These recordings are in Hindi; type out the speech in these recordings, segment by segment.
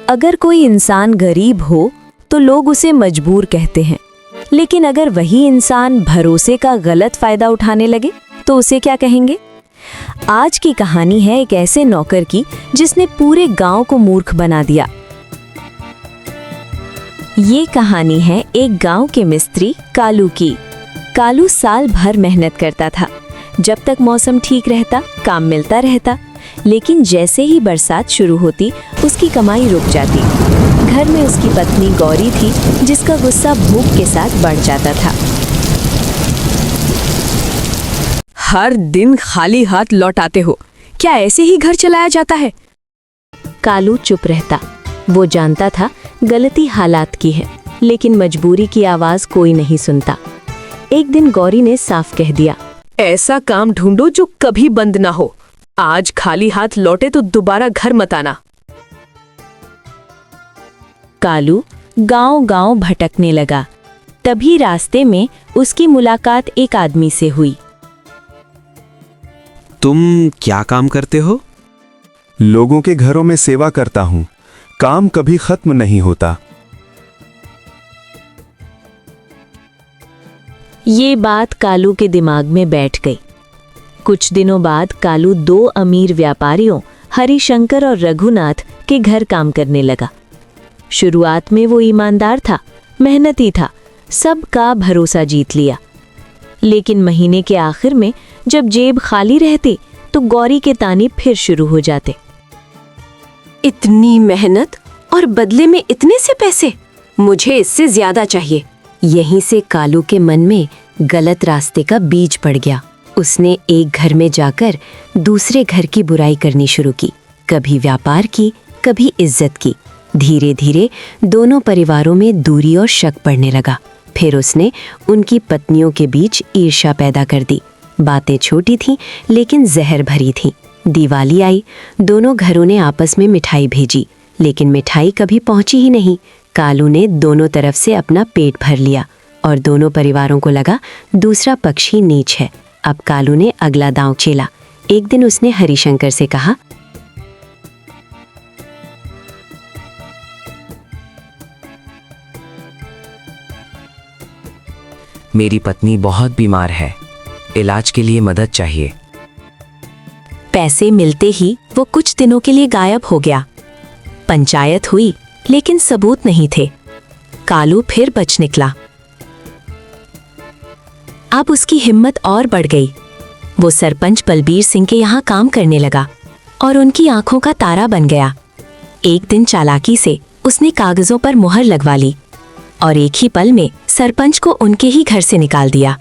अगर कोई इंसान गरीब हो तो लोग उसे मजबूर कहते हैं, लेकिन अगर वही इंसान भरोसे का गलत फायदा उठाने लगे तो उसे क्या कहेंगे? आज की कहानी है एक ऐसे नौकर की जिसने पूरे गांव को मूर्ख बना दिया। ये कहानी है एक गांव के मिस्त्री कालू की। कालू साल भर मेहनत करता था। जब तक मौसम ठीक रहता, काम मिलता रहता, लेकिन जैसे ही बरसात शुरू होती, उसकी कमाई रुक जाती। घर में उसकी पत्नी गौरी थी, जिसका गुस्सा भूख के साथ बढ़ जाता था। हर दिन खाली हाथ लौट आते हो, क्या ऐसे ही घर चलाया जाता है? कालू चुप रहता। वो जानता था गलती हालात की है, लेकिन मजबूरी की आवाज कोई नहीं सुनता। एक दिन गौरी ने साफ कह दिया, ऐसा काम ढूंढो जो कभी बंद ना हो। आज खाली हाथ लौटे तो दोबारा घर मत आना। कालू गांव-गांव भटकने लगा। तभी रास्ते में उसकी मुलाकात एक आदमी से हुई। तुम क्या काम करते हो? लोगों के घरों में सेवा करता हूँ। काम कभी खत्म नहीं होता। ये बात कालू के दिमाग में बैठ गई। कुछ दिनों बाद कालू 2 अमीर व्यापारियों हरिशंकर और रघुनाथ के घर काम करने लगा। शुरुआत में वो ईमानदार था, मेहनती था, सबका भरोसा जीत लिया। लेकिन महीने के आखिर में जब जेब खाली रहती तो गौरी के ताने फिर शुरू हो जाते। इतनी मेहनत और बदले में इतने से पैसे, मुझे इससे ज्यादा चाहिए। यहीं से कालू के मन में गलत रास्ते का बीज पड़ गया। उसने एक घर में जाकर दूसरे घर की बुराई करनी शुरू की, कभी व्यापार की, कभी इज्जत की। धीरे धीरे दोनों परिवारों में दूरी और शक पड़ने लगा। फिर उसने उनकी पत्नियों के बीच ईर्ष्या पैदा कर दी। बातें छोटी थीं, लेकिन जहर भरी थीं। दिवाली आई, दोनों घरों ने आपस में मिठाई भेजी, लेकिन मिठाई कभी पहुंची ही नहीं। कालू ने दोनों तरफ से अपना पेट भर लिया और दोनों परिवारों को लगा दूसरा पक्ष ही नीच है। अब कालू ने अगला दांव खेला। एक दिन उसने हरिशंकर से कहा, मेरी पत्नी बहुत बीमार है, इलाज के लिए मदद चाहिए। पैसे मिलते ही वो कुछ दिनों के लिए गायब हो गया। पंचायत हुई, लेकिन सबूत नहीं थे। कालू फिर बच निकला। अब उसकी हिम्मत और बढ़ गई। वो सरपंच बलबीर सिंह के यहाँ काम करने लगा और उनकी आंखों का तारा बन गया। एक दिन चालाकी से उसने कागजों पर मुहर लगवा ली और एक ही पल में सरपंच को उनके ही घर से निकाल दिया।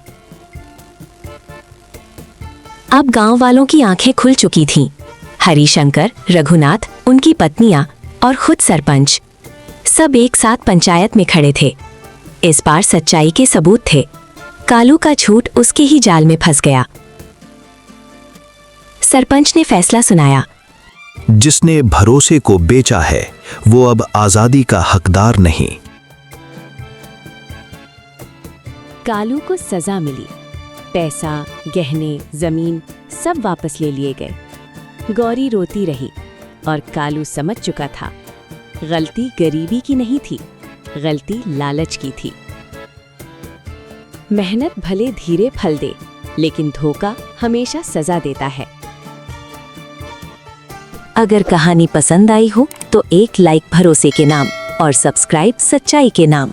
अब गांव वालों की आंखें खुल चुकी थीं। हरिशंकर, रघुनाथ, उनकी पत्नियां और खुद सरपंच सब एक साथ पंचायत में खड़े थे। इस बार सच्चाई के सबूत थे। कालू का झूठ उसके ही जाल में फंस गया। सरपंच ने फैसला सुनाया, जिसने भरोसे को बेचा है वो अब आजादी का हकदार नहीं। कालू को सजा मिली। पैसा, गहने, जमीन सब वापस ले लिए गए। गौरी रोती रही और कालू समझ चुका था गलती गरीबी की नहीं थी, गलती लालच की थी। मेहनत भले धीरे फल दे, लेकिन धोखा हमेशा सजा देता है। अगर कहानी पसंद आई हो तो एक लाइक भरोसे के नाम और सब्सक्राइब सच्चाई के नाम।